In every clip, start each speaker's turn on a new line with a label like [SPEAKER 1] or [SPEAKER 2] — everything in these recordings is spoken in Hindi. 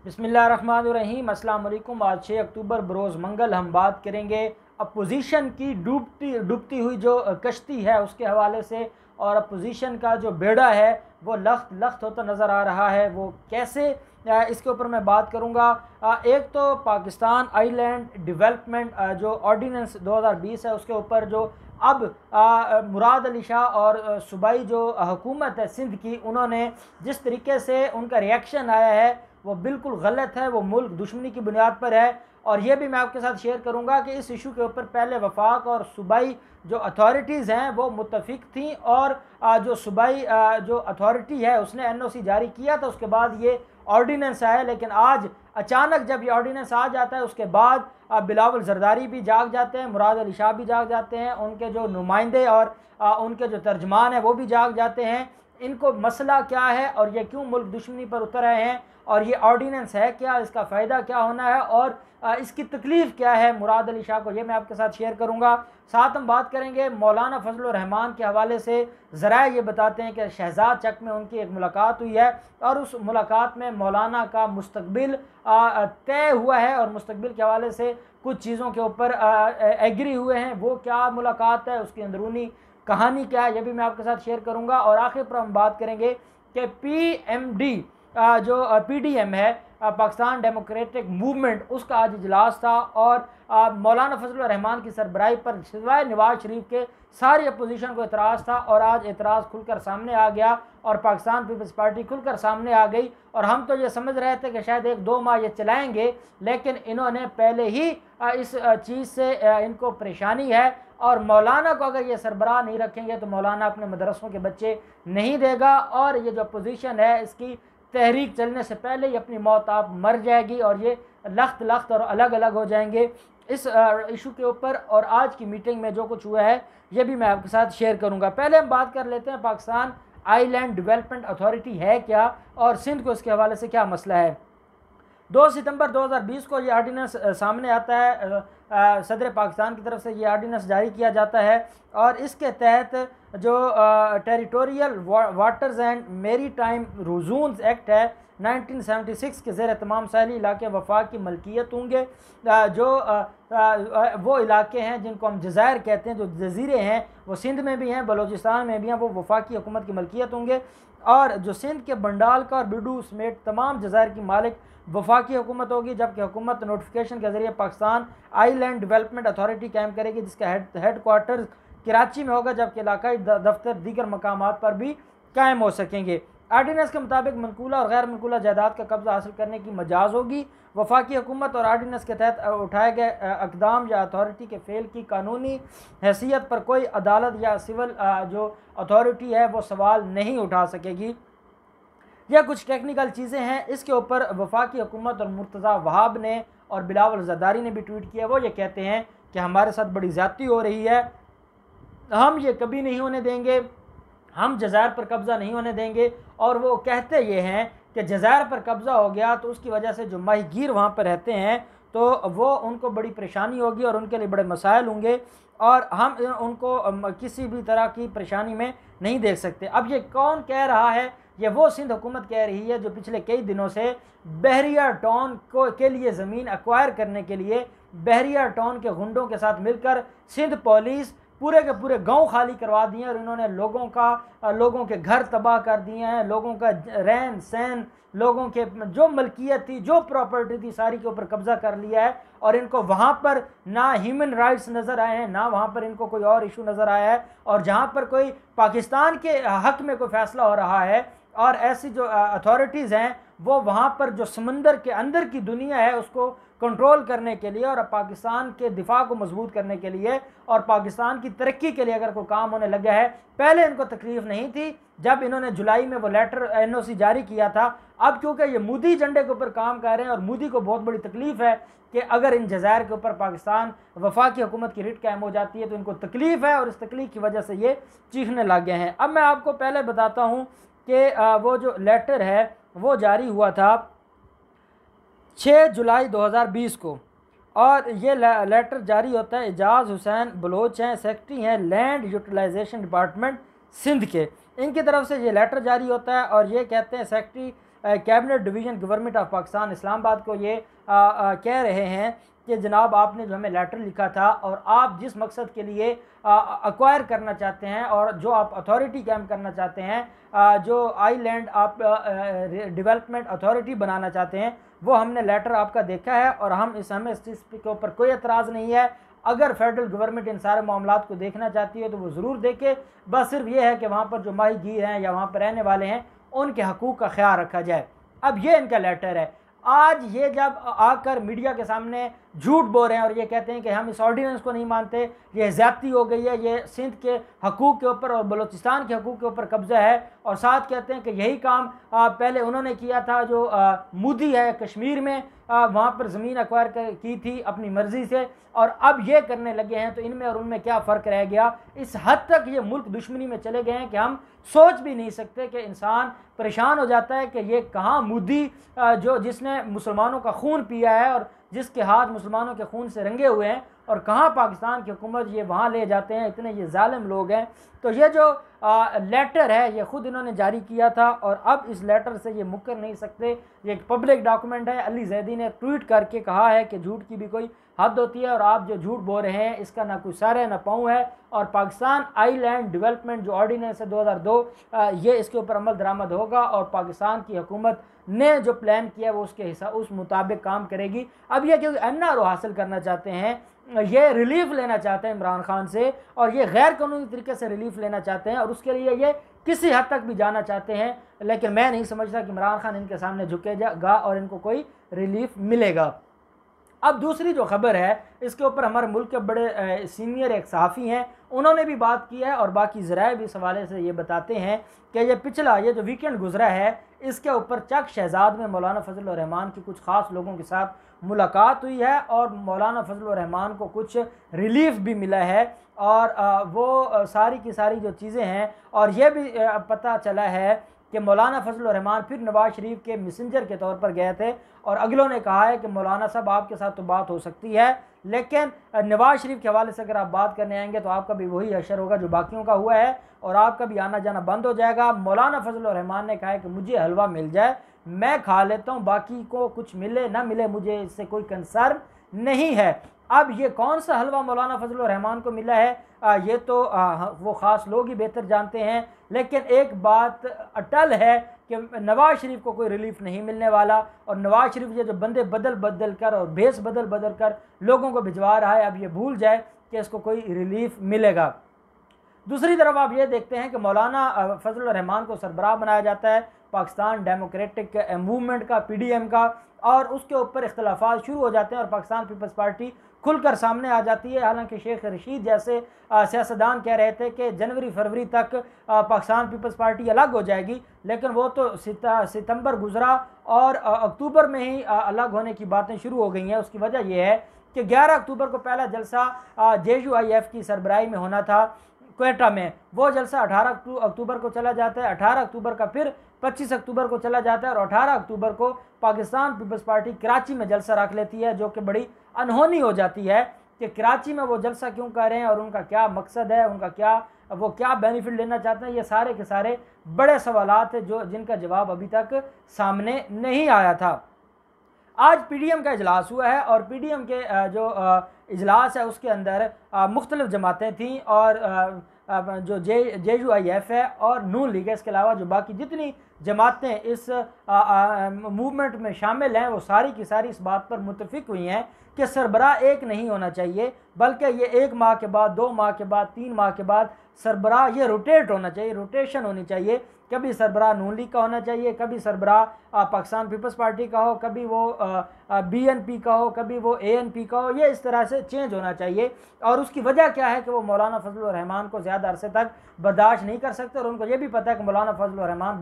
[SPEAKER 1] बिस्मिल्लाहिर्रहमानिर्रहीम। अस्सलाम वालेकुम। आज 6 अक्टूबर बरोज़ मंगल हम बात करेंगे अपोजिशन की डूबती हुई जो कश्ती है उसके हवाले से, और अपोजिशन का जो बेड़ा है वो लख्त लख्त होता नज़र आ रहा है, वो कैसे, इसके ऊपर मैं बात करूँगा। एक तो पाकिस्तान आइलैंड डेवलपमेंट जो ऑर्डीनेंस 2020 है उसके ऊपर जो अब मुराद अली शाह और सूबाई जो हुकूमत है सिंध की, उन्होंने जिस तरीके से उनका रिएक्शन आया है वो बिल्कुल गलत है, वो मुल्क दुश्मनी की बुनियाद पर है। और ये भी मैं आपके साथ शेयर करूंगा कि इस इशू के ऊपर पहले वफाक और सूबाई जो अथॉरिटीज़ हैं वो मुत्तफिक थी, और जो सूबाई जो अथॉरिटी है उसने एनओसी जारी किया था, उसके बाद ये ऑर्डीनेंस आया। लेकिन आज अचानक जब ये ऑर्डीनेंस आ जाता है उसके बाद बिलावल जरदारी भी जाग जाते हैं, मुराद अली शाह भी जाग जाते हैं, उनके जो नुमाइंदे और उनके जो तर्जमान हैं वो भी जाग जाते हैं। इनको मसला क्या है और ये क्यों मुल्क दुश्मनी पर उतर आए हैं, और ये ऑर्डीनेंस है क्या, इसका फ़ायदा क्या होना है, और इसकी तकलीफ़ क्या है मुराद अली शाह को, ये मैं आपके साथ शेयर करूँगा। साथ हम बात करेंगे मौलाना फजलुर रहमान के हवाले से। ज़रा ये बताते हैं कि शहजाद चक में उनकी एक मुलाकात हुई है और उस मुलाकात में मौलाना का मुस्तकबिल तय हुआ है, और मुस्तकबिल के हवाले से कुछ चीज़ों के ऊपर एग्री हुए हैं। वो क्या मुलाकात है, उसकी अंदरूनी कहानी क्या है, ये भी मैं आपके साथ शेयर करूँगा। और आखिर पर हम बात करेंगे कि PMD जो PDM है, पाकिस्तान डेमोक्रेटिक मूवमेंट, उसका आज इजलास था, और मौलाना फजलुर रहमान की सरबराही पर सिवाय नवाज शरीफ के सारी अपोजिशन को एतराज़ था, और आज एतराज़ खुलकर सामने आ गया और पाकिस्तान पीपल्स पार्टी खुलकर सामने आ गई। और हम तो ये समझ रहे थे कि शायद 1-2 माह ये चलाएंगे, लेकिन इन्होंने पहले ही इस चीज़ से इनको परेशानी है, और मौलाना को अगर ये सरबराह नहीं रखेंगे तो मौलाना अपने मदरसों के बच्चे नहीं देगा, और ये जो अपोजिशन है इसकी तहरीक चलने से पहले ही अपनी मौत आप मर जाएगी, और ये लख्त लख्त और अलग अलग हो जाएंगे इस इशू के ऊपर। और आज की मीटिंग में जो कुछ हुआ है ये भी मैं आपके साथ शेयर करूंगा। पहले हम बात कर लेते हैं पाकिस्तान आइलैंड डेवलपमेंट अथॉरिटी है क्या, और सिंध को इसके हवाले से क्या मसला है। 2 सितंबर 2020 को ये आर्डीनेंस सामने आता है, सदर पाकिस्तान की तरफ से ये आर्डीनेंस जारी किया जाता है, और इसके तहत जो टेरिटोरियल वाटर्स एंड मेरी टाइम रूजून्स एक्ट है 1976 के ज़ेर तमाम साहली इलाके वफाक की मलकियत होंगे। जो वो इलाके हैं जिनको हम जज़ायर कहते हैं, जो जजीरे हैं वो सिंध में भी हैं, बलूचिस्तान में भी हैं, वो वफाकी हुकूमत की मलकियत होंगे। और जो सिंध के बंडाल का और बिडू समेत तमाम जज़ायर की मालिक वफाकी हुकूमत होगी, जबकि हुकूमत नोटिफिकेशन के ज़रिए पाकिस्तान आइलैंड डेवलपमेंट अथॉरिटी कायम करेगी, जिसका हेड क्वार्टर कराची में होगा, जबकि इलाकाई दफ्तर दीगर मकामात पर भी कायम हो सकेंगे। आर्डीनेंस के मुताबिक मनकूला और गैर मनकूला जायदाद का कब्जा हासिल करने की मजाज होगी। वफाकी हुकूमत और आर्डीनेंस के तहत उठाए गए अकदाम या अथॉरिटी के फेल की कानूनी हैसियत पर कोई अदालत या सिविल जो अथॉरिटी है वो सवाल नहीं उठा सकेगी। यह कुछ टेक्निकल चीज़ें हैं, इसके ऊपर वफाकी हुकूमत और मुर्तज़ा वहाब ने और बिलावल जरदारी ने भी ट्वीट किया। वो ये कहते हैं कि हमारे साथ बड़ी ज़्यादती हो रही है, हम ये कभी नहीं होने देंगे, हम जज़ायर पर कब्ज़ा नहीं होने देंगे। और वो कहते ये हैं कि जज़ायर पर कब्ज़ा हो गया तो उसकी वजह से जो माहीगीर वहाँ पर रहते हैं तो वो उनको बड़ी परेशानी होगी और उनके लिए बड़े मसाइल होंगे, और हम उनको किसी भी तरह की परेशानी में नहीं देख सकते। अब ये कौन कह रहा है, ये वो सिंध हुकूमत कह रही है जो पिछले कई दिनों से बहरिया टाउन के लिए ज़मीन एक्वायर करने के लिए बहरिया टाउन के गुंडों के साथ मिलकर सिंध पुलिस पूरे के पूरे गांव खाली करवा दिए हैं, और इन्होंने लोगों के घर तबाह कर दिए हैं, लोगों का रहन सहन, लोगों के जो मलकियत थी, जो प्रॉपर्टी थी, सारी के ऊपर कब्जा कर लिया है। और इनको वहाँ पर ना ह्यूमन राइट्स नज़र आए हैं, ना वहाँ पर इनको कोई और इशू नज़र आया है, और जहाँ पर कोई पाकिस्तान के हक़ में कोई फ़ैसला हो रहा है और ऐसी जो अथॉरिटीज़ हैं वो वहाँ पर जो समंदर के अंदर की दुनिया है उसको कंट्रोल करने के लिए और पाकिस्तान के दिफा को मजबूत करने के लिए और पाकिस्तान की तरक्की के लिए अगर कोई काम होने लगा है। पहले इनको तकलीफ़ नहीं थी जब इन्होंने जुलाई में वो लेटर NOC जारी किया था। अब क्योंकि ये मोदी एजेंडे के ऊपर काम कर रहे हैं और मोदी को बहुत बड़ी तकलीफ़ है कि अगर इन जज़ायर के ऊपर पाकिस्तान वफाकी हुकूमत की रिट कायम हो जाती है तो इनको तकलीफ़ है, और इस तकलीफ़ की वजह से ये चीखने लग गए हैं। अब मैं आपको पहले बताता हूँ कि वो जो लेटर है वो जारी हुआ था 6 जुलाई 2020 को, और ये लेटर जारी होता है एजाज़ हुसैन बलोच हैं, सेक्रेटरी हैं लैंड यूटिलाइजेशन डिपार्टमेंट सिंध के, इनकी तरफ से ये लेटर जारी होता है। और ये कहते हैं secretary cabinet division government of Pakistan Islamabad को ये कह रहे हैं कि जनाब आपने जो हमें लेटर लिखा था और आप जिस मकसद के लिए एक्वायर करना चाहते हैं और जो आप अथॉरिटी कायम करना चाहते हैं, जो आईलैंड आप डेवलपमेंट अथॉरिटी बनाना चाहते हैं, वो हमने लेटर आपका देखा है और हमें इस चीज़ के ऊपर कोई एतराज़ नहीं है। अगर फेडरल गवर्नमेंट इन सारे मामलात को देखना चाहती है तो वो ज़रूर देखे, बस सिर्फ ये है कि वहाँ पर जो माहीगीर हैं या वहाँ पर रहने वाले हैं उनके हकूक़ का ख्याल रखा जाए। अब ये इनका लेटर है। आज ये जब आकर मीडिया के सामने झूठ बोल रहे हैं और ये कहते हैं कि हम इस ऑर्डिनेंस को नहीं मानते, ये ज़्यादती हो गई है, ये सिंध के हकूक़ के ऊपर और बलूचिस्तान के हकूक़ के ऊपर कब्ज़ा है, और साथ कहते हैं कि यही काम पहले उन्होंने किया था जो मोदी है कश्मीर में, वहाँ पर ज़मीन एक्वायर की थी अपनी मर्ज़ी से, और अब ये करने लगे हैं, तो इनमें और उनमें क्या फ़र्क रह गया। इस हद तक ये मुल्क दुश्मनी में चले गए हैं कि हम सोच भी नहीं सकते, कि इंसान परेशान हो जाता है कि ये कहाँ मोदी जो जिसने मुसलमानों का खून पिया है और जिसके हाथ मुसलमानों के खून से रंगे हुए हैं, और कहाँ पाकिस्तान की हुकूमत ये वहाँ ले जाते हैं। इतने ये जालिम लोग हैं। तो ये जो लेटर है ये ख़ुद इन्होंने जारी किया था और अब इस लेटर से ये मुकर नहीं सकते। ये एक पब्लिक डॉक्यूमेंट है। अली जैदी ने ट्वीट करके कहा है कि झूठ की भी कोई हद होती है और आप जो झूठ बोल रहे हैं इसका ना कोई सर है ना पाँव है, और पाकिस्तान आईलैंड डेवलपमेंट जो ऑर्डिनेंस है 2002 ये इसके ऊपर अमल दरामद होगा और पाकिस्तान की हुकूमत ने जो प्लान किया वो उसके हिसाब उस मुताबिक काम करेगी। अब ये क्योंकि NRO हासिल करना चाहते हैं, ये रिलीफ लेना चाहते हैं इमरान खान से, और ये गैर कानूनी तरीके से रिलीफ लेना चाहते हैं और उसके लिए ये किसी हद तक भी जाना चाहते हैं, लेकिन मैं नहीं समझता कि इमरान खान इनके सामने झुकेगा और इनको कोई रिलीफ मिलेगा। अब दूसरी जो खबर है इसके ऊपर हमारे मुल्क के बड़े सीनियर एक सहाफ़ी हैं, उन्होंने भी बात की है और बाकी ज़राए भी इस हवाले से ये बताते हैं कि ये जो वीकेंड गुजरा है इसके ऊपर चक शहजाद में मौलाना फजल उर रहमान की कुछ ख़ास लोगों के साथ मुलाकात हुई है और मौलाना फजल उर रहमान को कुछ रिलीफ भी मिला है, और वो सारी की सारी जो चीज़ें हैं, और ये भी पता चला है कि मौलाना फजल उर रहमान फिर नवाज़ शरीफ के मैसेंजर के तौर पर गए थे और अगलों ने कहा है कि मौलाना साहब आपके साथ तो बात हो सकती है, लेकिन नवाज़ शरीफ के हवाले से अगर आप बात करने आएंगे तो आपका भी वही अशर होगा जो बाकियों का हुआ है और आपका भी आना जाना बंद हो जाएगा। मौलाना फजल उर रहमान ने कहा है कि मुझे हलवा मिल जाए मैं खा लेता हूँ, बाकी को कुछ मिले ना मिले मुझे इससे कोई कंसर्न नहीं है। अब ये कौन सा हलवा मौलाना फजल उर रहमान को मिला है ये तो वो ख़ास लोग ही बेहतर जानते हैं, लेकिन एक बात अटल है कि नवाज़ शरीफ को कोई रिलीफ नहीं मिलने वाला, और नवाज़ शरीफ ये जो बंदे बदल बदल कर और भेस बदल बदल कर लोगों को भिजवा रहा है, अब ये भूल जाए कि इसको कोई रिलीफ मिलेगा। दूसरी तरफ आप ये देखते हैं कि मौलाना फजल उर रहमान को सरबराह बनाया जाता है पाकिस्तान डेमोक्रेटिक मूवमेंट का, PDM का, और उसके ऊपर इख्तलाफात शुरू हो जाते हैं और पाकिस्तान पीपल्स पार्टी खुलकर सामने आ जाती है। हालांकि शेख रशीद जैसे सियासतदान कह रहे थे कि जनवरी फरवरी तक पाकिस्तान पीपल्स पार्टी अलग हो जाएगी, लेकिन वो तो सितंबर गुजरा और अक्टूबर में ही अलग होने की बातें शुरू हो गई हैं। उसकी वजह यह है कि 11 अक्टूबर को पहला जलसा JUIF की सरबराही में होना था क्वेटा में, वो जलसा 18 अक्टूबर को चला जाता है, 18 अक्टूबर का फिर 25 अक्टूबर को चला जाता है, और 18 अक्टूबर को पाकिस्तान पीपल्स पार्टी कराची में जलसा रख लेती है, जो कि बड़ी अनहोनी हो जाती है कि कराची में वो जलसा क्यों कर रहे हैं और उनका क्या मकसद है, उनका वो क्या बेनिफिट लेना चाहते हैं। ये सारे के सारे बड़े सवालात हैं जिनका जवाब अभी तक सामने नहीं आया था। आज PDM का इजलास हुआ है और PDM के जो इजलास है उसके अंदर मुख्तलिफ जमातें थीं, और जो JUIF है और नून लीग है, इसके अलावा जो बाकी जितनी जमातें इस मूवमेंट में शामिल हैं वो सारी की सारी इस बात पर मुत्तफिक हुई हैं कि सरबराह एक नहीं होना चाहिए, बल्कि ये 1 माह के बाद, 2 माह के बाद, 3 माह के बाद सरबराह ये रोटेट होना चाहिए, रोटेशन होनी चाहिए। कभी सरबराह नून लीग का होना चाहिए, कभी सरबराह पाकिस्तान पीपल्स पार्टी का हो, कभी वो BNP का हो, कभी वो ANP का हो, ये इस तरह से चेंज होना चाहिए। और उसकी वजह क्या है कि वो मौलाना फजल उर रहमान को ज़्यादा अरसे तक बर्दाश्त नहीं कर सकते, और उनको ये भी पता है कि मौलाना फजल उर रहमान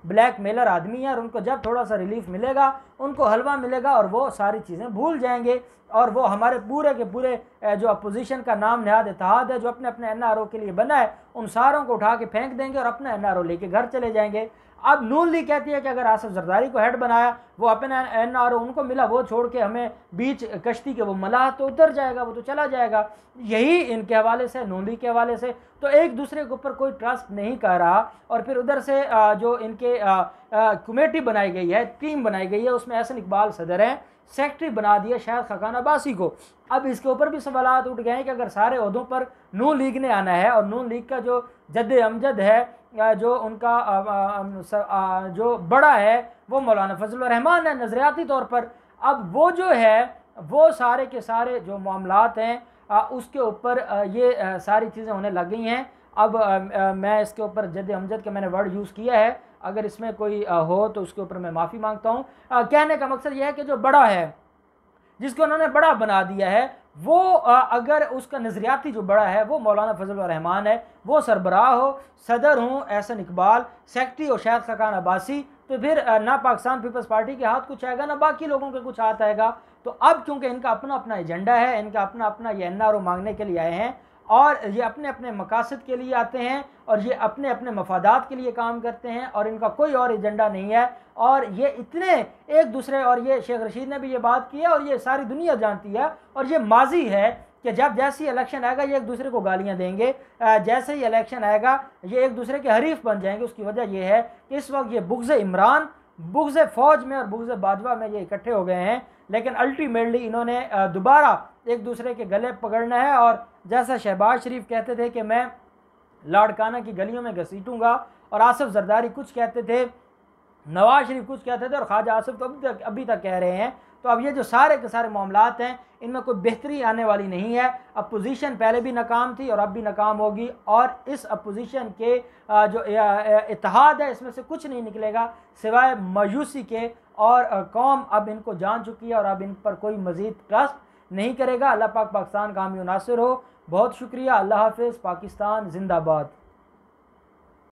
[SPEAKER 1] ब्लैक मेलर आदमी है, और उनको जब थोड़ा सा रिलीफ मिलेगा उनको हलवा मिलेगा और वो सारी चीज़ें भूल जाएंगे, और वो हमारे पूरे के पूरे जो अपोजिशन का नाम नहाद इत्तेहाद है जो अपने अपने NRO के लिए बना है उन सारों को उठा के फेंक देंगे और अपना NRO लेके घर चले जाएंगे। अब नून लीग कहती है कि अगर आसिफ जरदारी को हेड बनाया वो अपना NRO उनको मिला, वो छोड़ के हमें बीच कश्ती के वो मलाह तो उतर जाएगा, वो तो चला जाएगा। यही इनके हवाले से, नून लीग के हवाले से, तो एक दूसरे के ऊपर कोई ट्रस्ट नहीं कर रहा। और फिर उधर से जो इनके कमेटी बनाई गई है, टीम बनाई गई है, उसमें एहसन इकबाल सदर हैं, सेक्रेटरी बना दिया शायद खकान अब्बासी को। अब इसके ऊपर भी सवाल उठ गए हैं कि अगर सारे ओहदों पर नून लीग ने आना है, और नून लीग का जो जद अमजद है, जो उनका जो बड़ा है वो मौलाना फजलुर रहमान है नज़रियाती तौर पर, अब वो जो है वो सारे के सारे जो मामलात हैं उसके ऊपर ये सारी चीज़ें होने लग गई हैं। अब मैं इसके ऊपर जद अमजद का मैंने वर्ड यूज़ किया है, अगर इसमें कोई हो तो उसके ऊपर मैं माफ़ी मांगता हूँ। कहने का मकसद यह है कि जो बड़ा है, जिसको उन्होंने बड़ा बना दिया है, वो अगर उसका नज़रियाती जो बड़ा है वो मौलाना फजलुर रहमान है, वो सरबराह हो, सदर हूँ एहसन इकबाल, सेक्रेटरी हो शायद खकान अब्बासी, तो फिर ना पाकिस्तान पीपल्स पार्टी के हाथ कुछ आएगा ना बाकी लोगों के कुछ हाथ आएगा। तो अब क्योंकि इनका अपना अपना एजेंडा है, इनका अपना अपना ये NRO मांगने के लिए आए हैं, और ये अपने अपने मकासद के लिए आते हैं, और ये अपने अपने मफादात के लिए काम करते हैं, और इनका कोई और एजेंडा नहीं है। और ये इतने एक दूसरे, और ये शेख रशीद ने भी ये बात की है, और ये सारी दुनिया जानती है, और ये माजी है कि जब जैसे ही इलेक्शन आएगा ये एक दूसरे को गालियां देंगे, जैसे ही इलेक्शन आएगा ये एक दूसरे के हरीफ बन जाएंगे। उसकी वजह यह है कि इस वक्त ये बुग़्ज़ इमरान, बुग़्ज़ फ़ौज में और बुग़्ज़ बाजवा में ये इकट्ठे हो गए हैं, लेकिन अल्टीमेटली इन्होंने दोबारा एक दूसरे के गले पकड़ना है। और जैसा शहबाज शरीफ कहते थे कि मैं लाड़काना की गलियों में घसीटूंगा, और आसिफ जरदारी कुछ कहते थे, नवाज शरीफ कुछ कहते थे, और ख्वाजा आसिफ तो अभी तक कह रहे हैं। तो अब ये जो सारे के सारे मामलात हैं, इनमें कोई बेहतरी आने वाली नहीं है। अपोजिशन पहले भी नाकाम थी और अब भी नाकाम होगी, और इस अपोजिशन के जो इत्तेहाद है इसमें से कुछ नहीं निकलेगा सिवाय मायूसी के। और कौम अब इनको जान चुकी है, और अब इन पर कोई मज़ीद ट्रस्ट नहीं करेगा। अल्लाह पाक पाकिस्तान का हामी नासिर हो। बहुत शुक्रिया। अल्लाह हाफ़िज़। पाकिस्तान जिंदाबाद।